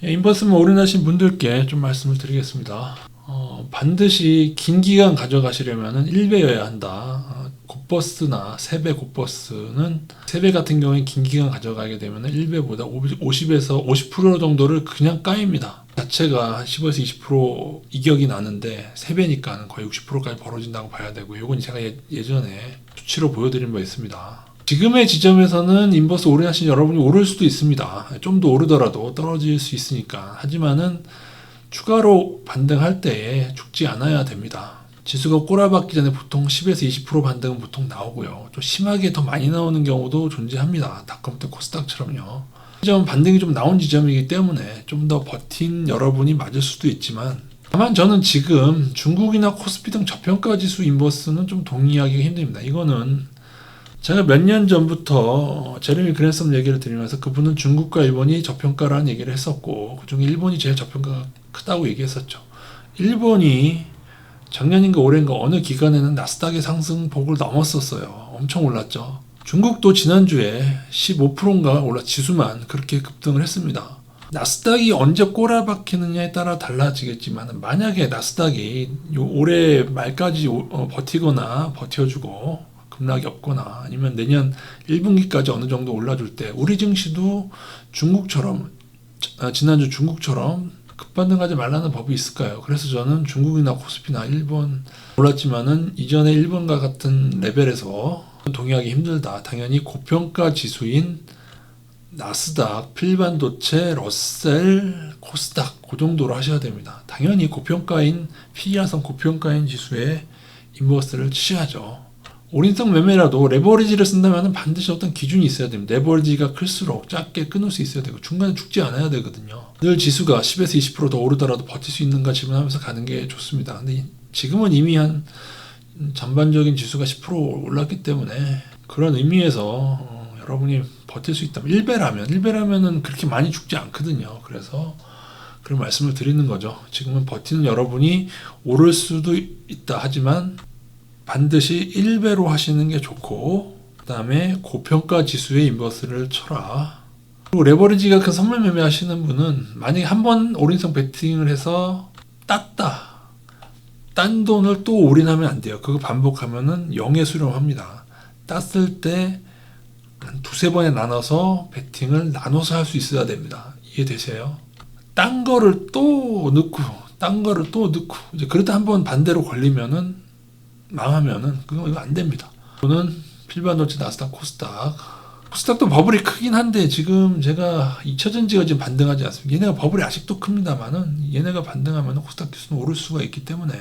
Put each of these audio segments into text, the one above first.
인버스만 올인하신 분들께 좀 말씀을 드리겠습니다. 반드시 긴 기간 가져가시려면 1배여야 한다. 곱버스나 세배 곱버스는 세배 같은 경우에 긴 기간 가져가게 되면 1배보다 50에서 50% 정도를 그냥 까입니다. 자체가 10에서 20% 이격이 나는데 세배니까 거의 60%까지 벌어진다고 봐야 되고, 이건 제가 예전에 수치로 보여드린 바 있습니다. 지금의 지점에서는 인버스 올인하신 여러분이 오를 수도 있습니다. 좀 더 오르더라도 떨어질 수 있으니까. 하지만은 추가로 반등할 때에 죽지 않아야 됩니다. 지수가 꼬라박기 전에 보통 10에서 20% 반등은 보통 나오고요. 좀 심하게 더 많이 나오는 경우도 존재합니다. 닷컴퓨터 코스닥처럼요. 지점 반등이 좀 나온 지점이기 때문에 좀 더 버틴 여러분이 맞을 수도 있지만, 다만 저는 지금 중국이나 코스피 등 저평가 지수 인버스는 좀 동의하기가 힘듭니다. 이거는 제가 몇 년 전부터 제레미 그랜섬 얘기를 드리면서 그분은 중국과 일본이 저평가라는 얘기를 했었고, 그중에 일본이 제일 저평가가 크다고 얘기했었죠. 일본이 작년인가 올해인가 어느 기간에는 나스닥의 상승폭을 넘었었어요. 엄청 올랐죠. 중국도 지난주에 15%인가 지수만 그렇게 급등을 했습니다. 나스닥이 언제 꼬라박히느냐에 따라 달라지겠지만, 만약에 나스닥이 올해 말까지 버티거나 버텨주고 급락이 없거나 아니면 내년 1분기까지 어느 정도 올라줄 때 우리 증시도 지난주 중국처럼 급반등하지 말라는 법이 있을까요? 그래서 저는 중국이나 코스피나 일본 올랐지만은 이전에 일본과 같은 레벨에서 동의하기 힘들다. 당연히 고평가 지수인 나스닥, 필반도체, 러셀, 코스닥 그 정도로 하셔야 됩니다. 당연히 고평가인 PER선 고평가인 지수에 인버스를 치셔야죠. 올인성 매매라도 레버리지를 쓴다면 반드시 어떤 기준이 있어야 됩니다. 레버리지가 클수록 작게 끊을 수 있어야 되고 중간에 죽지 않아야 되거든요. 늘 지수가 10에서 20% 더 오르더라도 버틸 수 있는가 질문하면서 가는 게 좋습니다. 근데 지금은 이미 한 전반적인 지수가 10% 올랐기 때문에 그런 의미에서 여러분이 버틸 수 있다면 1배라면은 그렇게 많이 죽지 않거든요. 그래서 그런 말씀을 드리는 거죠. 지금은 버티는 여러분이 오를 수도 있다 하지만 반드시 1배로 하시는 게 좋고, 그 다음에 고평가 지수의 인버스를 쳐라. 그리고 레버리지가 큰 선물 매매 하시는 분은 만약에 한번 올인성 베팅을 해서 땄다. 딴 돈을 또 올인하면 안 돼요. 그거 반복하면은 영에 수렴합니다. 땄을 때 한 두세 번에 나눠서 베팅을 나눠서 할 수 있어야 됩니다. 이해되세요? 딴 거를 또 넣고 이제 그러다 한번 반대로 걸리면은 망하면은 그거 이거 안 됩니다. 저는 필반도체, 나스닥, 코스닥도 버블이 크긴 한데 지금 제가 2차전지가 지금 반등하지 않습니다. 얘네가 버블이 아직도 큽니다만은 얘네가 반등하면 코스닥 지수는 오를 수가 있기 때문에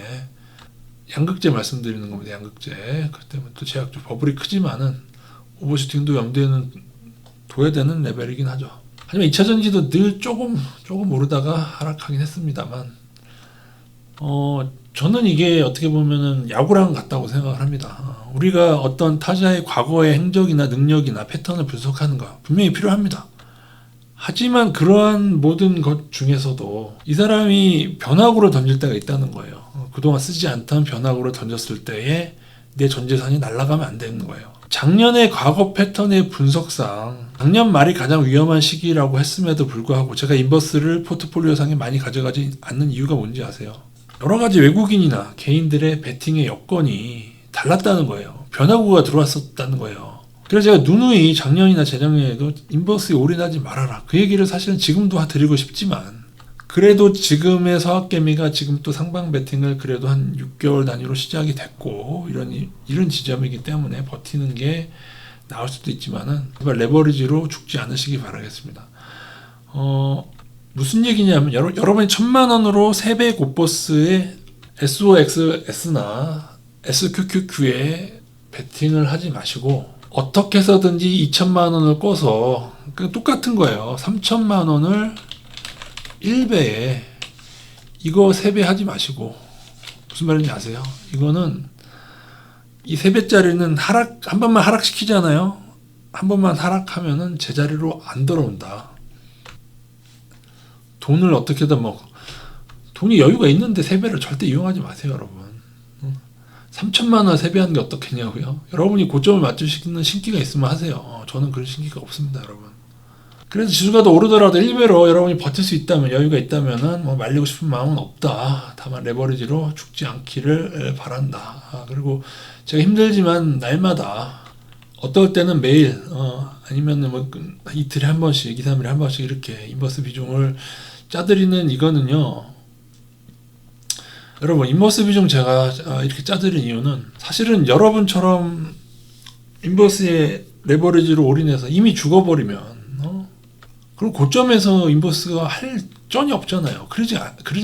양극재 말씀드리는 겁니다. 양극재. 그 때문에 또 제가 좀 버블이 크지만은 오버슈팅도 염두에는 둬야 되는 레벨이긴 하죠. 하지만 2차전지도 늘 조금 오르다가 하락하긴 했습니다만, 저는 이게 어떻게 보면은 야구랑 같다고 생각을 합니다. 우리가 어떤 타자의 과거의 행적이나 능력이나 패턴을 분석하는 거 분명히 필요합니다. 하지만 그러한 모든 것 중에서도 이 사람이 변화구를 던질 때가 있다는 거예요. 그동안 쓰지 않던 변화구를 던졌을 때에 내 전 재산이 날아가면 안 되는 거예요. 작년의 과거 패턴의 분석상 작년 말이 가장 위험한 시기라고 했음에도 불구하고 제가 인버스를 포트폴리오상에 많이 가져가지 않는 이유가 뭔지 아세요? 여러 가지 외국인이나 개인들의 베팅의 여건이 달랐다는 거예요. 변화구가 들어왔었다는 거예요. 그래서 제가 누누이 작년이나 재작년에도 인버스에 올인하지 말아라. 그 얘기를 사실은 지금도 드리고 싶지만, 그래도 지금의 서학개미가 지금 또 상방 베팅을 그래도 한 6개월 단위로 시작이 됐고 이런 지점이기 때문에 버티는 게 나을 수도 있지만은 제발 레버리지로 죽지 않으시기 바라겠습니다. 무슨 얘기냐면 여러분이 1000만원으로 3배 곱버스의 SOXS나 SQQQ에 베팅을 하지 마시고 어떻게 해서든지 2000만원을 꿔서 똑같은 거예요. 3000만원을 1배에 이거 3배 하지 마시고, 무슨 말인지 아세요? 이거는 이 3배짜리는 한 번만 하락시키잖아요. 한 번만 하락하면은 제자리로 안 돌아온다. 돈을 어떻게든 돈이 여유가 있는데 3배를 절대 이용하지 마세요, 여러분. 3천만 원 3배 하는 게 어떻겠냐고요? 여러분이 고점을 맞추시는 신기가 있으면 하세요. 저는 그런 신기가 없습니다, 여러분. 그래서 지수가 더 오르더라도 1배로 여러분이 버틸 수 있다면, 여유가 있다면은 뭐 말리고 싶은 마음은 없다. 다만 레버리지로 죽지 않기를 바란다. 그리고 제가 힘들지만 날마다 어떨 때는 매일 아니면 뭐 이틀에 한 번씩, 2, 3일에 한 번씩 이렇게 인버스 비중을 짜드리는 이거는요. 여러분, 인버스 비중 제가 이렇게 짜드린 이유는 사실은 여러분처럼 인버스에 레버리지로 올인해서 이미 죽어버리면 그럼 고점에서 인버스가 할 전이 없잖아요. 그러지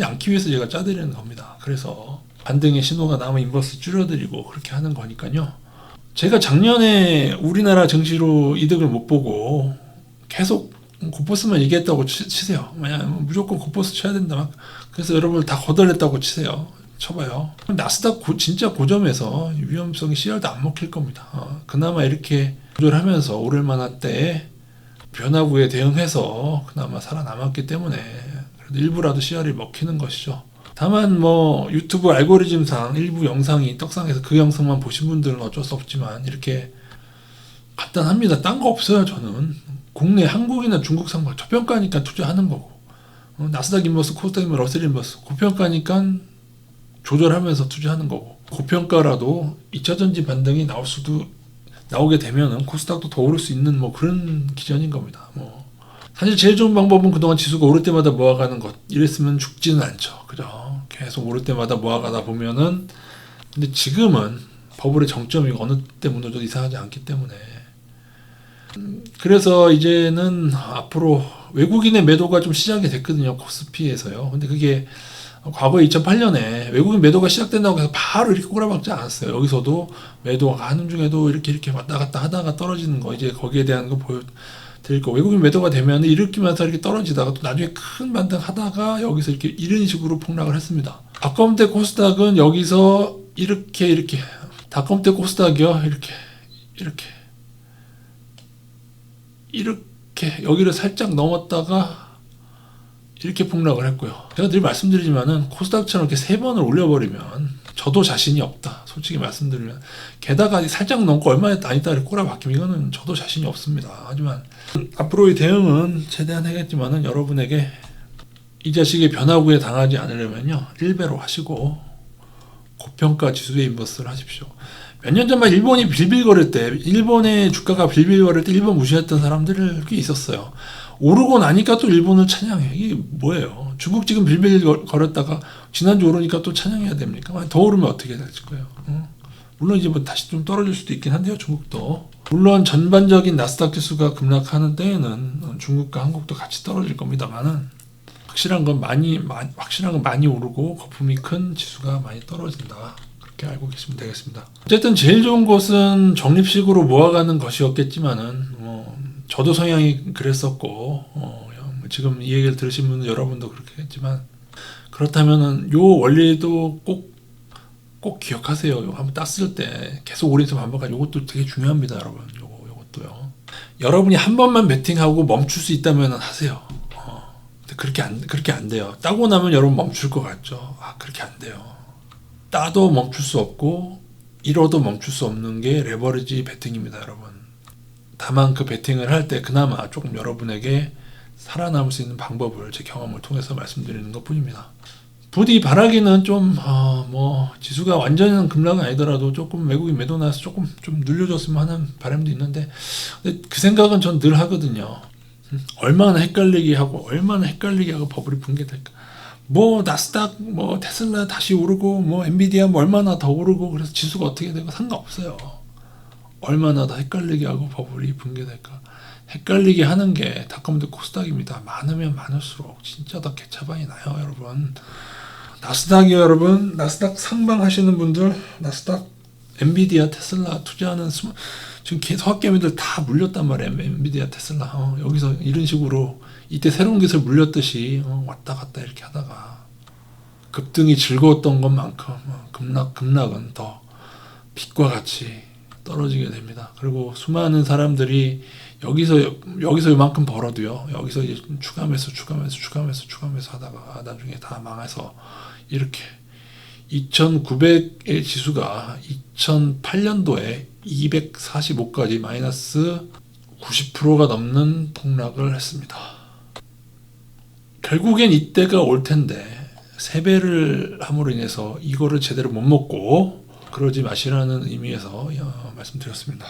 않기 위해서 제가 짜드리는 겁니다. 그래서 반등의 신호가 나면 인버스 줄여드리고 그렇게 하는 거니까요. 제가 작년에 우리나라 증시로 이득을 못 보고 계속 고퍼스만 얘기했다고 치세요. 만약 무조건 고퍼스 쳐야 된다. 그래서 여러분을 다 거덜냈다고 치세요. 쳐봐요. 나스닥 진짜 고점에서 위험성이 씨알도 안 먹힐 겁니다. 그나마 이렇게 조절하면서 오를 만한 때에 변화구에 대응해서 그나마 살아남았기 때문에 그래도 일부라도 씨알이 먹히는 것이죠. 다만 뭐 유튜브 알고리즘상 일부 영상이 떡상해서 그 영상만 보신 분들은 어쩔 수 없지만 이렇게 간단합니다. 딴 거 없어요. 저는 국내 한국이나 중국 상품 저평가니까 투자하는 거고, 나스닥 인버스, 코스닥 인버스, 러셀 인버스 고평가니까 조절하면서 투자하는 거고, 고평가라도 2차 전지 반등이 나오게 되면은 코스닥도 더 오를 수 있는 뭐 그런 기전인 겁니다. 뭐 사실 제일 좋은 방법은 그동안 지수가 오를 때마다 모아가는 것. 이랬으면 죽지는 않죠. 그죠? 계속 오를 때마다 모아가다 보면은, 근데 지금은 버블의 정점이 어느 때 무너져도 이상하지 않기 때문에, 그래서 이제는 앞으로 외국인의 매도가 좀 시작이 됐거든요. 코스피에서요. 근데 그게 과거 2008년에 외국인 매도가 시작된다고 해서 바로 이렇게 꼬라박지 않았어요. 여기서도 매도가 하는 중에도 이렇게 왔다 갔다 하다가 떨어지는 거, 이제 거기에 대한 거 보여드릴 거. 외국인 매도가 되면 일으키면서 이렇게 떨어지다가 또 나중에 큰 반등 하다가 여기서 이렇게 이런 식으로 폭락을 했습니다. 닷컴때 코스닥은 여기서 이렇게 닷컴때 코스닥이요. 이렇게 여기를 살짝 넘었다가 이렇게 폭락을 했고요. 제가 늘 말씀드리지만은 코스닥처럼 이렇게 3번을 올려버리면 저도 자신이 없다. 솔직히 말씀드리면. 게다가 살짝 넘고 얼마 안 있다 이렇게 꼬라박히면 이거는 저도 자신이 없습니다. 하지만 앞으로의 대응은 최대한 하겠지만은 여러분에게 이 자식의 변화구에 당하지 않으려면요. 1배로 하시고 고평가 지수의 인버스를 하십시오. 몇 년 전만 일본이 빌빌거릴 때, 일본의 주가가 빌빌거릴 때 일본 무시했던 사람들이 꽤 있었어요. 오르고 나니까 또 일본을 찬양해. 이게 뭐예요? 중국 지금 빌빌거렸다가 지난주 오르니까 또 찬양해야 됩니까? 더 오르면 어떻게 될 거예요? 물론 이제 뭐 다시 좀 떨어질 수도 있긴 한데요, 중국도. 물론 전반적인 나스닥 지수가 급락하는 때에는 중국과 한국도 같이 떨어질 겁니다만은 확실한 건 많이 오르고 거품이 큰 지수가 많이 떨어진다. 그렇게 알고 계시면 되겠습니다. 어쨌든 제일 좋은 것은 적립식으로 모아가는 것이었겠지만은 저도 성향이 그랬었고 지금 이 얘기를 들으신 분들 여러분도 그렇겠지만, 그렇다면은 요 원리도 꼭 기억하세요. 요거 한번 땄을 때 계속 오른쪽 반복하죠. 요것도 되게 중요합니다, 여러분. 요것도요. 여러분이 한 번만 베팅하고 멈출 수 있다면 하세요. 그렇게 안 돼요. 따고 나면 여러분 멈출 것 같죠. 그렇게 안 돼요. 따도 멈출 수 없고 잃어도 멈출 수 없는 게 레버리지 베팅입니다, 여러분. 다만 그 베팅을 할 때 그나마 조금 여러분에게 살아남을 수 있는 방법을 제 경험을 통해서 말씀드리는 것 뿐입니다. 부디 바라기는 좀 지수가 완전한 급락은 아니더라도 조금 외국인 매도 나서 조금 좀 늘려줬으면 하는 바람도 있는데, 근데 그 생각은 전 늘 하거든요. 얼마나 헷갈리게 하고 버블이 붕괴될까. 뭐 나스닥, 뭐 테슬라 다시 오르고, 뭐 엔비디아 뭐 얼마나 더 오르고, 그래서 지수가 어떻게 되고 상관없어요. 얼마나 더 헷갈리게 하고 버블이 붕괴될까. 헷갈리게 하는 게 닷컴도 코스닥입니다. 많으면 많을수록 진짜 더 개차반이 나요, 여러분. 나스닥이요, 여러분. 나스닥 상방 하시는 분들, 나스닥, 엔비디아, 테슬라 투자하는 지금 서학개미들 다 물렸단 말이에요. 엔비디아, 테슬라. 여기서 이런 식으로 이때 새로운 기술 물렸듯이 왔다 갔다 이렇게 하다가 급등이 즐거웠던 것만큼 급락은 더 빛과 같이 떨어지게 됩니다. 그리고 수많은 사람들이 여기서 이만큼 벌어도요. 여기서 이제 추가 매수 하다가 나중에 다 망해서 이렇게 2,900의 지수가 2008년도에 245까지 마이너스 90%가 넘는 폭락을 했습니다. 결국엔 이때가 올 텐데 세배를 함으로 인해서 이거를 제대로 못 먹고 그러지 마시라는 의미에서 말씀드렸습니다.